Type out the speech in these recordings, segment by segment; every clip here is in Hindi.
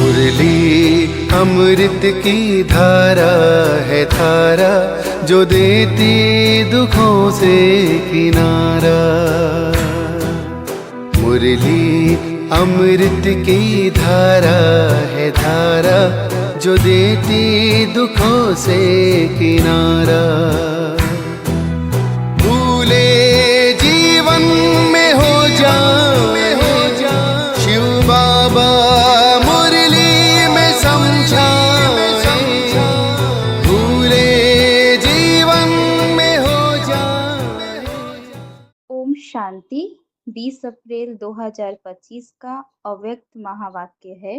मुरली अमृत की धारा है धारा, जो देती दुखों से किनारा। मुरली अमृत की धारा है धारा, जो देती दुखों से किनारा। भूले जीवन में हो जाए शिव बाबा मुरली में समझाए, भूले जीवन में हो जाए। ओम शांति। 20 अप्रैल 2025 का अव्यक्त महावाक्य है।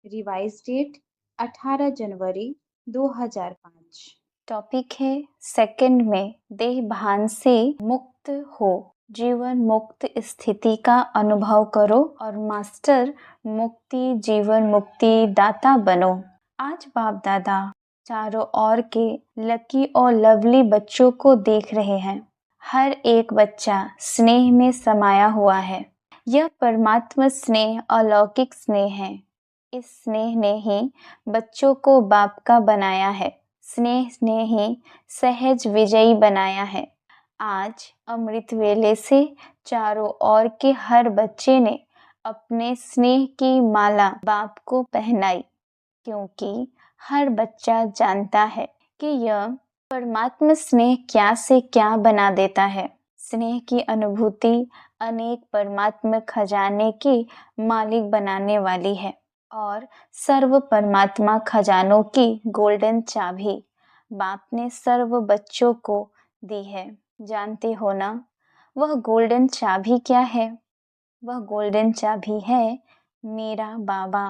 रिवाइज डेट 18 जनवरी 2005। टॉपिक है सेकंड में देह भान से मुक्त हो, जीवन मुक्त स्थिति का अनुभव करो और मास्टर मुक्ति जीवन मुक्ति दाता बनो। आज बाप दादा चारों ओर के लकी और लवली बच्चों को देख रहे हैं। हर एक बच्चा स्नेह में समाया हुआ है। यह परमात्मा स्नेह अलौकिक स्नेह है। इस स्नेह ने ही बच्चों को बाप का बनाया है। स्नेह ने ही सहज विजयी बनाया है। आज अमृत वेले से चारों ओर के हर बच्चे ने अपने स्नेह की माला बाप को पहनाई, क्योंकि हर बच्चा जानता है कि यह परमात्मा स्नेह क्या से क्या बना देता है। स्नेह की अनुभूति अनेक परमात्मा खजाने की मालिक बनाने वाली है और सर्व परमात्मा खजानों की गोल्डन चाबी बाप ने सर्व बच्चों को दी है। जानते हो ना, वह गोल्डन चाबी क्या है? वह गोल्डन चाबी है मेरा बाबा।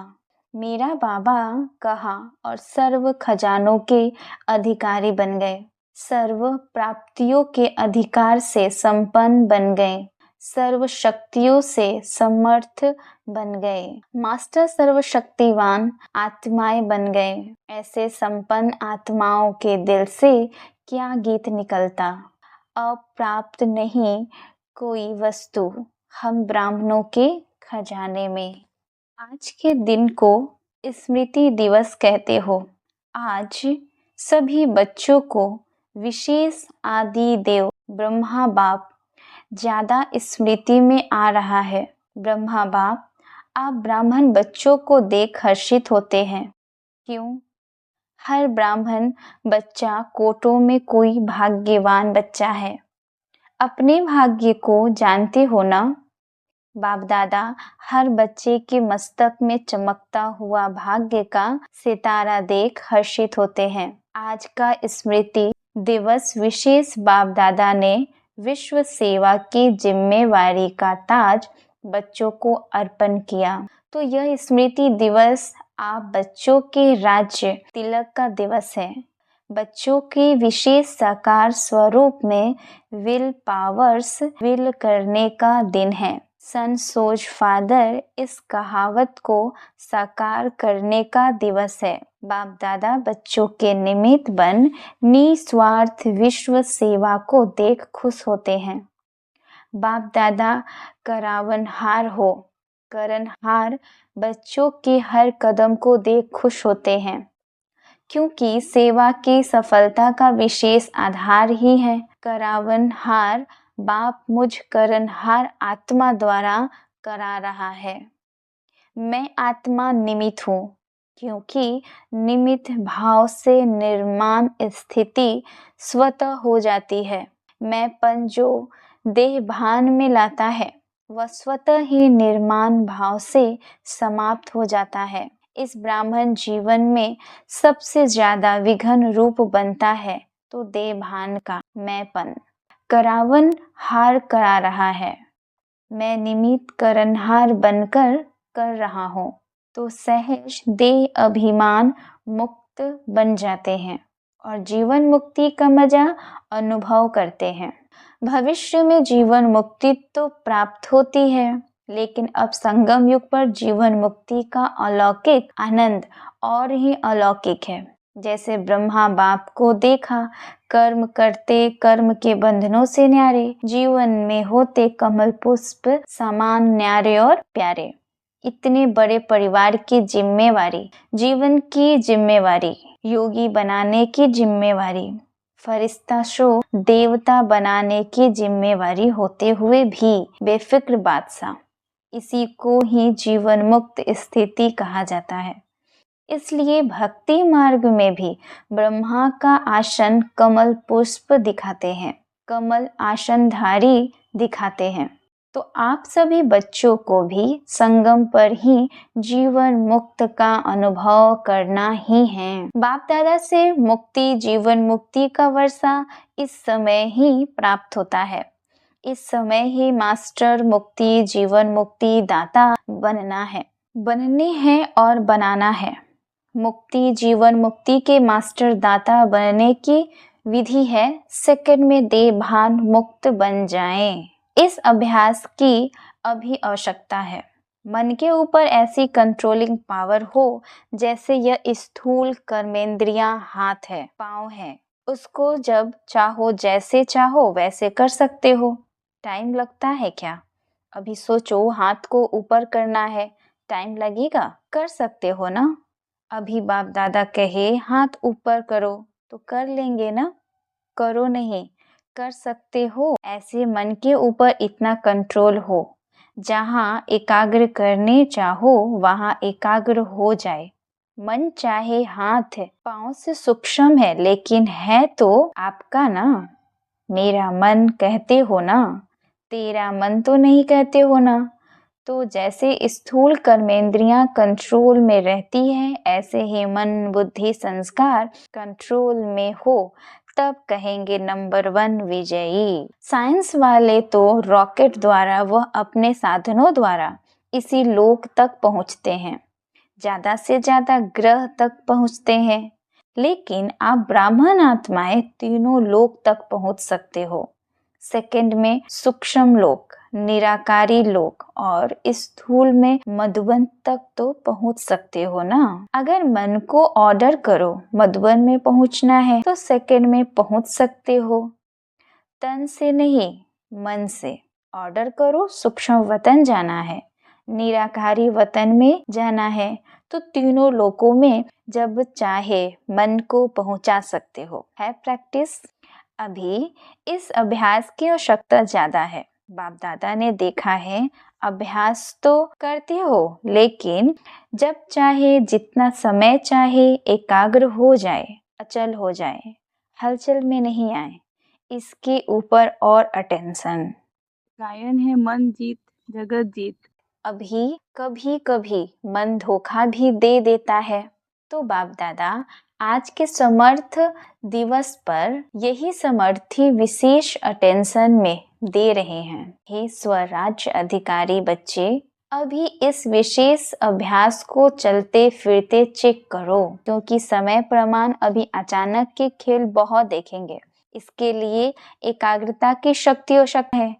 मेरा बाबा कहा और सर्व खजानों के अधिकारी बन गए। सर्व प्राप्तियों के अधिकार से संपन्न बन गए। सर्व शक्तियों से समर्थ बन गए। मास्टर सर्वशक्तिवान आत्माएं बन गए। ऐसे संपन्न आत्माओं के दिल से क्या गीत निकलता। अप्राप्त नहीं कोई वस्तु हम ब्राह्मणों के खजाने में। आज के दिन को स्मृति दिवस कहते हो। आज सभी बच्चों को विशेष आदि देव ब्रह्मा बाप ज्यादा स्मृति में आ रहा है। ब्रह्मा बाप, आप ब्राह्मण बच्चों को देख हर्षित होते हैं। क्यों? हर ब्राह्मण बच्चा कोटों में कोई भाग्यवान बच्चा है। अपने भाग्य को जानते हो ना? बाप दादा हर बच्चे के मस्तक में चमकता हुआ भाग्य का सितारा देख हर्षित होते हैं। आज का स्मृति दिवस विशेष बाप दादा ने विश्व सेवा की जिम्मेवारी का ताज बच्चों को अर्पण किया। तो यह स्मृति दिवस आप बच्चों के राज्य तिलक का दिवस है। बच्चों के विशेष साकार स्वरूप में विल पावर्स विल करने का दिन है। सन सोज फादर इस कहावत को साकार करने का दिवस है। बाप दादा बच्चों के निमित्त बन निस्वार्थ विश्व सेवा को देख खुश होते हैं। बाप दादा करावनहार हो, करनहार बच्चों के हर कदम को देख खुश होते हैं, क्योंकि सेवा की सफलता का विशेष आधार ही है। करावनहार बाप मुझ करनहार आत्मा द्वारा करा रहा है। मैं आत्मा निमित्त हूँ, क्योंकि निमित्त भाव से निर्माण स्थिति स्वतः हो जाती है। मैं पन जो देह भान में लाता है वह स्वतः ही निर्माण भाव से समाप्त हो जाता है। इस ब्राह्मण जीवन में सबसे ज्यादा विघ्न रूप बनता है तो देह भान का मैंपन। करावन हार करा रहा है, मैं निमित्त करनहार बनकर कर रहा हूँ, तो सहज देह अभिमान मुक्त बन जाते हैं और जीवन मुक्ति का मजा अनुभव करते हैं। भविष्य में जीवन मुक्ति तो प्राप्त होती है, लेकिन अब संगम युग पर जीवन मुक्ति का अलौकिक आनंद और ही अलौकिक है। जैसे ब्रह्मा बाप को देखा, कर्म करते कर्म के बंधनों से न्यारे, जीवन में होते कमल पुष्प समान न्यारे और प्यारे। इतने बड़े परिवार की जिम्मेवारी, जीवन की जिम्मेवारी, योगी बनाने की जिम्मेवारी, फरिश्ता शो देवता बनाने की जिम्मेवारी होते हुए भी बेफिक्र बादशाह, इसी को ही जीवन मुक्त स्थिति कहा जाता है। इसलिए भक्ति मार्ग में भी ब्रह्मा का आसन कमल पुष्प दिखाते हैं, कमल आसनधारी दिखाते हैं। तो आप सभी बच्चों को भी संगम पर ही जीवन मुक्त का अनुभव करना ही है। बाप दादा से मुक्ति, जीवन मुक्ति का वर्षा इस समय ही प्राप्त होता है। इस समय ही मास्टर मुक्ति, जीवन मुक्ति दाता बनना है, बनने हैं और बनाना है। मुक्ति, जीवन मुक्ति के मास्टर दाता बनने की विधि है, सेकंड में दे भान मुक्त बन जाएं। इस अभ्यास की अभी आवश्यकता है। मन के ऊपर ऐसी कंट्रोलिंग पावर हो जैसे यह स्थूल कर्मेंद्रियां हाथ है, पाँव है, उसको जब चाहो जैसे चाहो वैसे कर सकते हो। टाइम लगता है क्या? अभी सोचो, हाथ को ऊपर करना है, टाइम लगेगा? कर सकते हो ना? अभी बाप दादा कहे हाथ ऊपर करो तो कर लेंगे ना? करो नहीं, कर सकते हो। ऐसे मन के ऊपर इतना कंट्रोल हो, जहाँ एकाग्र करने चाहो वहाँ एकाग्र हो जाए। मन चाहे हाथ पाँव से सूक्ष्म है, लेकिन है तो आपका ना। मेरा मन कहते हो ना, तेरा मन तो नहीं कहते हो ना। तो जैसे स्थूल कर्मेंद्रियां कंट्रोल में रहती हैं, ऐसे ही मन, बुद्धि, संस्कार कंट्रोल में हो, तब कहेंगे नंबर 1 विजयी। साइंस वाले तो रॉकेट द्वारा व अपने साधनों द्वारा इसी लोक तक पहुंचते हैं, ज्यादा से ज्यादा ग्रह तक पहुंचते हैं, लेकिन आप ब्राह्मण आत्माएं तीनों लोक तक पहुंच सकते हो। सेकंड में सूक्ष्म लोक, निराकारी लोक और स्थूल में मधुबन तक तो पहुंच सकते हो ना। अगर मन को ऑर्डर करो मधुबन में पहुंचना है तो सेकंड में पहुंच सकते हो। तन से नहीं, मन से ऑर्डर करो, सूक्ष्म वतन जाना है, निराकारी वतन में जाना है, तो तीनों लोकों में जब चाहे मन को पहुंचा सकते हो। है प्रैक्टिस। अभी इस अभ्यास की आवश्यकता ज्यादा है। बाप दादा ने देखा है, अभ्यास तो करते हो, लेकिन जब चाहे, जितना समय चाहे एकाग्र हो जाए, अचल हो जाए, हलचल में नहीं आए, इसके ऊपर और अटेंशन। गायन है मन जीत जगत जीत। अभी कभी कभी मन धोखा भी दे देता है, तो बाप दादा आज के समर्थ दिवस पर यही समर्थी विशेष अटेंशन में दे रहे हैं। हे स्वराज्य अधिकारी बच्चे, अभी इस विशेष अभ्यास को चलते फिरते चेक करो, क्योंकि समय प्रमाण अभी अचानक के खेल बहुत देखेंगे। इसके लिए एकाग्रता की शक्ति आवश्यक है।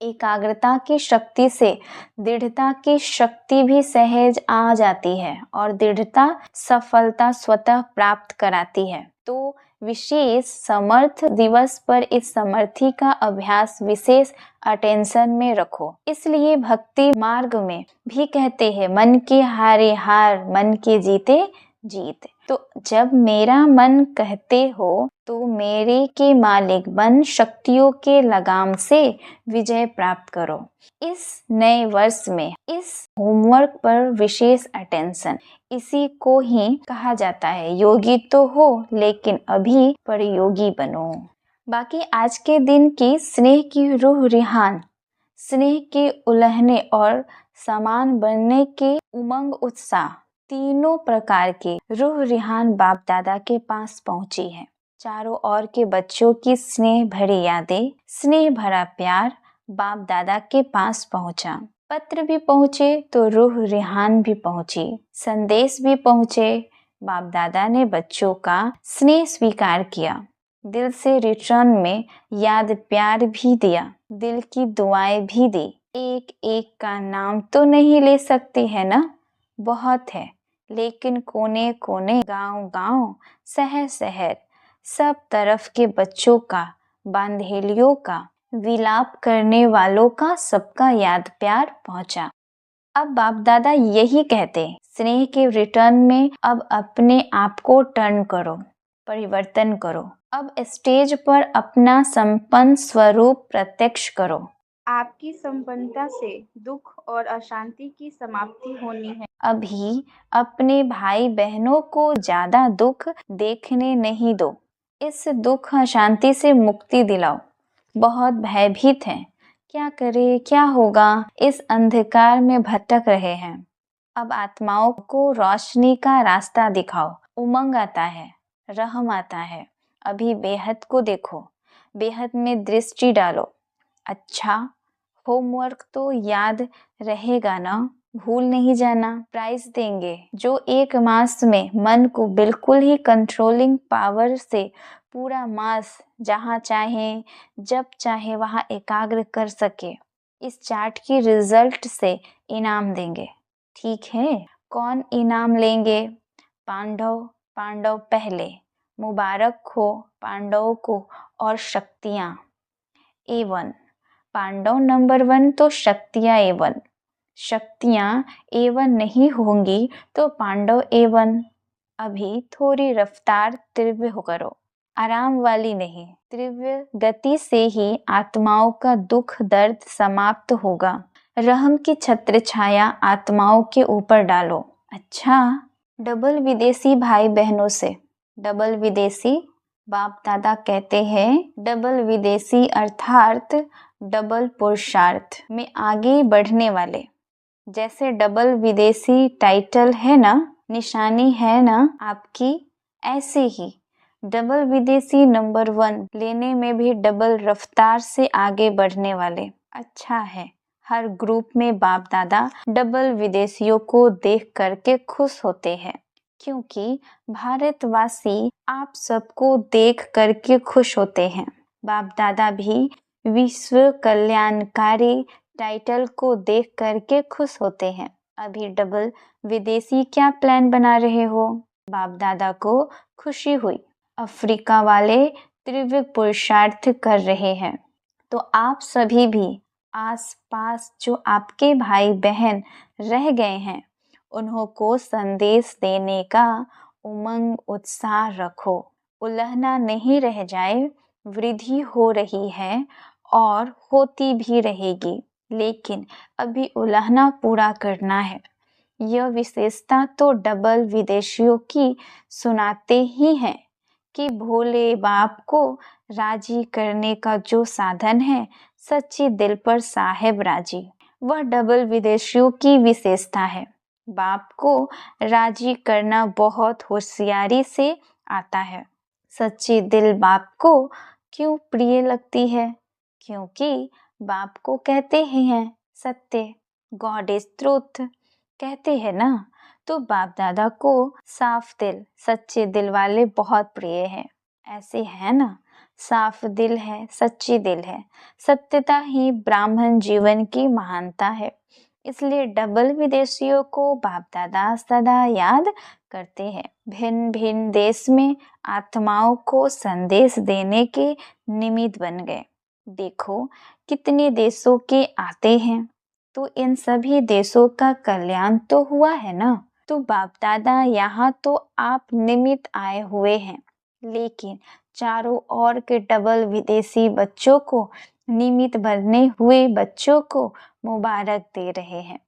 एकाग्रता की शक्ति से दृढ़ता की शक्ति भी सहज आ जाती है और दृढ़ता सफलता स्वतः प्राप्त कराती है। तो विशेष समर्थ दिवस पर इस समर्थी का अभ्यास विशेष अटेंशन में रखो। इसलिए भक्ति मार्ग में भी कहते हैं मन के हारे हार, मन के जीते जीत। तो जब मेरा मन कहते हो तो मेरे के मालिक बन शक्तियों के लगाम से विजय प्राप्त करो। इस नए वर्ष में इस होमवर्क पर विशेष अटेंशन, इसी को ही कहा जाता है योगी तो हो लेकिन अभी पर योगी बनो। बाकी आज के दिन की स्नेह की रूह रिहान, स्नेह के उलहने और समान बनने के उमंग उत्साह, तीनों प्रकार के रूह रिहान बाप दादा के पास पहुंची है। चारों ओर के बच्चों की स्नेह भरी यादें, स्नेह भरा प्यार बाप दादा के पास पहुंचा। पत्र भी पहुंचे तो रूह रिहान भी पहुंची, संदेश भी पहुंचे। बाप दादा ने बच्चों का स्नेह स्वीकार किया, दिल से रिटर्न में याद प्यार भी दिया, दिल की दुआएं भी दी। एक एक का नाम तो नहीं ले सकते है ना, बहुत है, लेकिन कोने कोने, गांव गांव, शहर शहर, सब तरफ के बच्चों का, बांधेलियों का, विलाप करने वालों का, सबका याद प्यार पहुंचा। अब बाप दादा यही कहते, स्नेह के रिटर्न में अब अपने आप को टर्न करो, परिवर्तन करो। अब स्टेज पर अपना संपन्न स्वरूप प्रत्यक्ष करो। आपकी संपन्नता से दुख और अशांति की समाप्ति होनी है। अभी अपने भाई बहनों को ज्यादा दुख देखने नहीं दो। इस दुख अशांति से मुक्ति दिलाओ। बहुत भयभीत हैं, क्या करे क्या होगा, इस अंधकार में भटक रहे हैं। अब आत्माओं को रोशनी का रास्ता दिखाओ। उमंग आता है, रहम आता है। अभी बेहद को देखो, बेहद में दृष्टि डालो। अच्छा, होमवर्क तो याद रहेगा ना, भूल नहीं जाना। प्राइज देंगे जो 1 मास में मन को बिल्कुल ही कंट्रोलिंग पावर से पूरा मास जहाँ चाहे जब चाहे वहाँ एकाग्र कर सके। इस चार्ट की रिजल्ट से इनाम देंगे। ठीक है, कौन इनाम लेंगे? पांडव पहले। मुबारक हो पांडवों को और शक्तियाँ A1। पांडव नंबर 1 तो शक्तियाँ A1। शक्तियाँ A1 नहीं होंगी तो पांडव A1। अभी थोड़ी रफ्तार तीव्र करो, आराम वाली नहीं, तीव्र गति से ही आत्माओं का दुख दर्द समाप्त होगा। रहम की छत्र छाया आत्माओं के ऊपर डालो। अच्छा, डबल विदेशी भाई बहनों से। डबल विदेशी बाप दादा कहते हैं, डबल विदेशी अर्थात डबल पुरुषार्थ में आगे बढ़ने वाले। जैसे डबल विदेशी टाइटल है ना, निशानी है ना आपकी, ऐसे ही डबल विदेशी नंबर 1 लेने में भी डबल रफ्तार से आगे बढ़ने वाले। अच्छा है, हर ग्रुप में बाप दादा डबल विदेशियों को देख करके खुश होते हैं, क्योंकि भारतवासी आप सबको देख करके खुश होते हैं। बाप दादा भी विश्व कल्याणकारी टाइटल को देख करके खुश होते हैं। अभी डबल विदेशी क्या प्लान बना रहे हो? बाप दादा को खुशी हुई, अफ्रीका वाले तीव्र पुरुषार्थ कर रहे हैं, तो आप सभी भी आसपास जो आपके भाई बहन रह गए हैं उन्हों को संदेश देने का उमंग उत्साह रखो। उलहना नहीं रह जाए, वृद्धि हो रही है और होती भी रहेगी, लेकिन अभी उलहना पूरा करना है। यह विशेषता तो डबल विदेशियों की सुनाते ही हैं कि भोले बाप को राजी करने का जो साधन है, सच्ची दिल पर साहेब राजी, वह डबल विदेशियों की विशेषता है। बाप को राजी करना बहुत होशियारी से आता है। सच्ची दिल बाप को क्यों प्रिय लगती है? क्योंकि बाप को कहते ही हैं सत्य, गॉड इज ट्रूथ कहते हैं ना, तो बाप दादा को साफ दिल सच्चे दिल वाले बहुत प्रिय हैं। ऐसे है ना, साफ दिल है, सच्ची दिल है, सत्यता ही ब्राह्मण जीवन की महानता है। इसलिए डबल विदेशियों को बाप दादा सदा याद करते हैं। भिन्न भिन्न देश में आत्माओं को संदेश देने के निमित्त बन गए। देखो कितने देशों के आते हैं, तो इन सभी देशों का कल्याण तो हुआ है ना। तो बाप दादा यहाँ तो आप निमित्त आए हुए हैं, लेकिन चारों ओर के डबल विदेशी बच्चों को, निमित्त बने हुए बच्चों को मुबारक दे रहे हैं,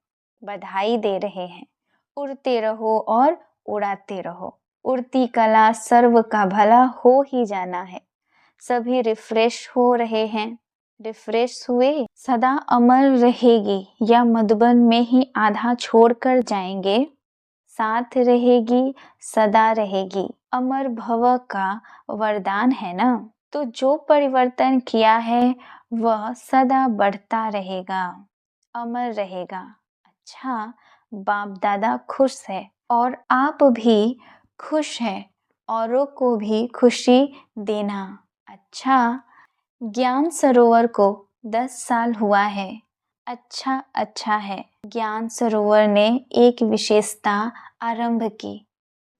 बधाई दे रहे हैं। उड़ते रहो और उड़ाते रहो। उड़ती कला सर्व का भला हो ही जाना है। सभी रिफ्रेश हो रहे हैं, रिफ्रेश हुए, सदा अमर रहेगी या मधुबन में ही आधा छोड़कर जाएंगे? साथ रहेगी, सदा रहेगी, अमर भव का वरदान है ना। तो जो परिवर्तन किया है वह सदा बढ़ता रहेगा, अमर रहेगा। अच्छा, बाप दादा खुश है और आप भी खुश हैं, औरों को भी खुशी देना। अच्छा, ज्ञान सरोवर को 10 साल हुआ है। अच्छा है। ज्ञान सरोवर ने एक विशेषता आरंभ की।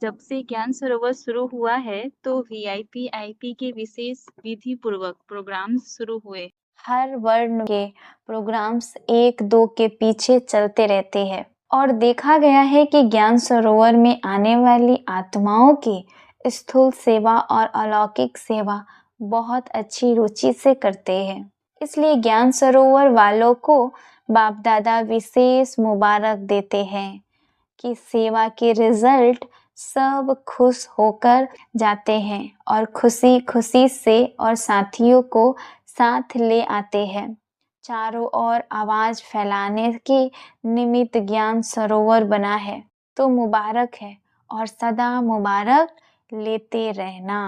जब से ज्ञान सरोवर शुरू हुआ है तो VIP IP के विशेष विधि पूर्वक प्रोग्राम शुरू हुए। हर वर्ण के प्रोग्राम्स 1-2 के पीछे चलते रहते हैं और देखा गया है कि ज्ञान सरोवर में आने वाली आत्माओं की स्थूल सेवा और अलौकिक सेवा बहुत अच्छी रुचि से करते हैं। इसलिए ज्ञान सरोवर वालों को बाप दादा विशेष मुबारक देते हैं कि सेवा के रिजल्ट सब खुश होकर जाते हैं और खुशी खुशी से और साथियों को साथ ले आते हैं। चारों ओर आवाज फैलाने के निमित्त ज्ञान सरोवर बना है तो मुबारक है और सदा मुबारक लेते रहना।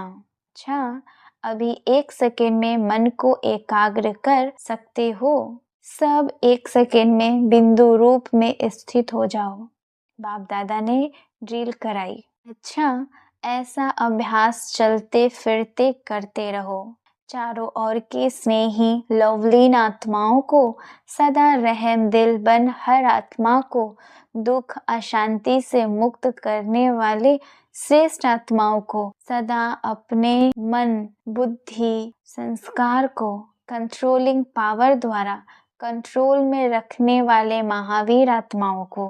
अच्छा, अभी 1 सेकेंड में मन को एकाग्र कर सकते हो। सब 1 सेकेंड में बिंदु रूप में स्थित हो जाओ। बाप दादा ने ड्रिल कराई। अच्छा, ऐसा अभ्यास चलते फिरते करते रहो। चारों ओर के स्नेही लवलीन आत्माओं को सदा रहम दिल बन हर आत्मा को दुख अशांति से मुक्त करने वाले श्रेष्ठ आत्माओं को सदा अपने मन बुद्धि संस्कार को कंट्रोलिंग पावर द्वारा कंट्रोल में रखने वाले महावीर आत्माओं को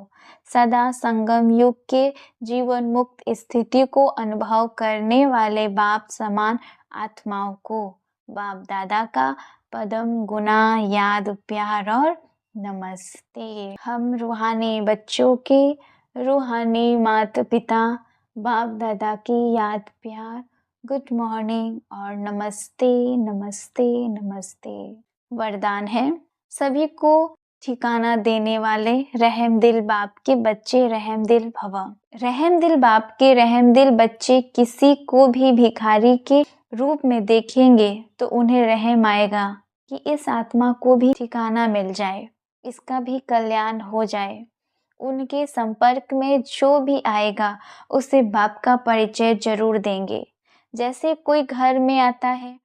सदा संगम युग के जीवन मुक्त स्थिति को अनुभव करने वाले बाप समान आत्माओं को बाप दादा का पदम गुना याद प्यार और नमस्ते। हम रूहानी बच्चों के रूहानी माता पिता बाप दादा की याद प्यार गुड मॉर्निंग और नमस्ते नमस्ते नमस्ते। वरदान है, सभी को ठिकाना देने वाले रहम दिल बाप के बच्चे रहम दिल भव। रहम दिल बाप के रहम दिल बच्चे किसी को भी भिखारी के रूप में देखेंगे तो उन्हें रहम आएगा कि इस आत्मा को भी ठिकाना मिल जाए, इसका भी कल्याण हो जाए। उनके संपर्क में जो भी आएगा उसे बाप का परिचय जरूर देंगे। जैसे कोई घर में आता है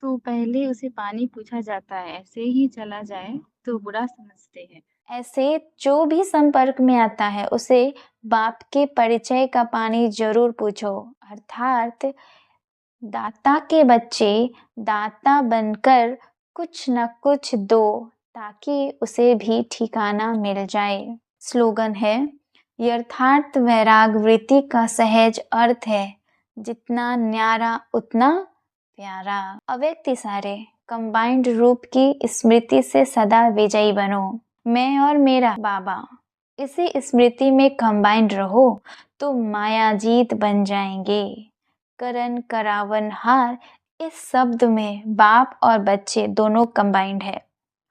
तो पहले उसे पानी पूछा जाता है, ऐसे ही चला जाए तो बुरा समझते हैं। ऐसे जो भी संपर्क में आता है उसे बाप के परिचय का पानी जरूर पूछो। अर्थात दाता के बच्चे दाता बनकर कुछ न कुछ दो ताकि उसे भी ठिकाना मिल जाए। स्लोगन है, यथार्थ वैराग वृत्ति का सहज अर्थ है, जितना न्यारा उतना प्यारा। अव्यक्त इशारे कंबाइंड रूप की स्मृति से सदा विजयी बनो। मैं और मेरा बाबा, इसी स्मृति में कंबाइंड रहो तो मायाजीत बन जाएंगे। करण करावन हार, इस शब्द में बाप और बच्चे दोनों कंबाइंड है।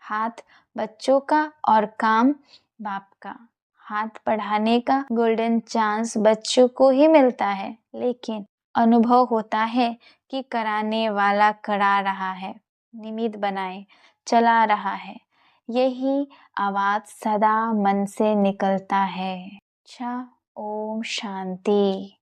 हाथ बच्चों का और काम बाप का। हाथ पढ़ाने का गोल्डन चांस बच्चों को ही मिलता है, लेकिन अनुभव होता है कि कराने वाला करा रहा है, निमित्त बनाए चला रहा है। यही आवाज सदा मन से निकलता है। अच्छा, ओम शांति।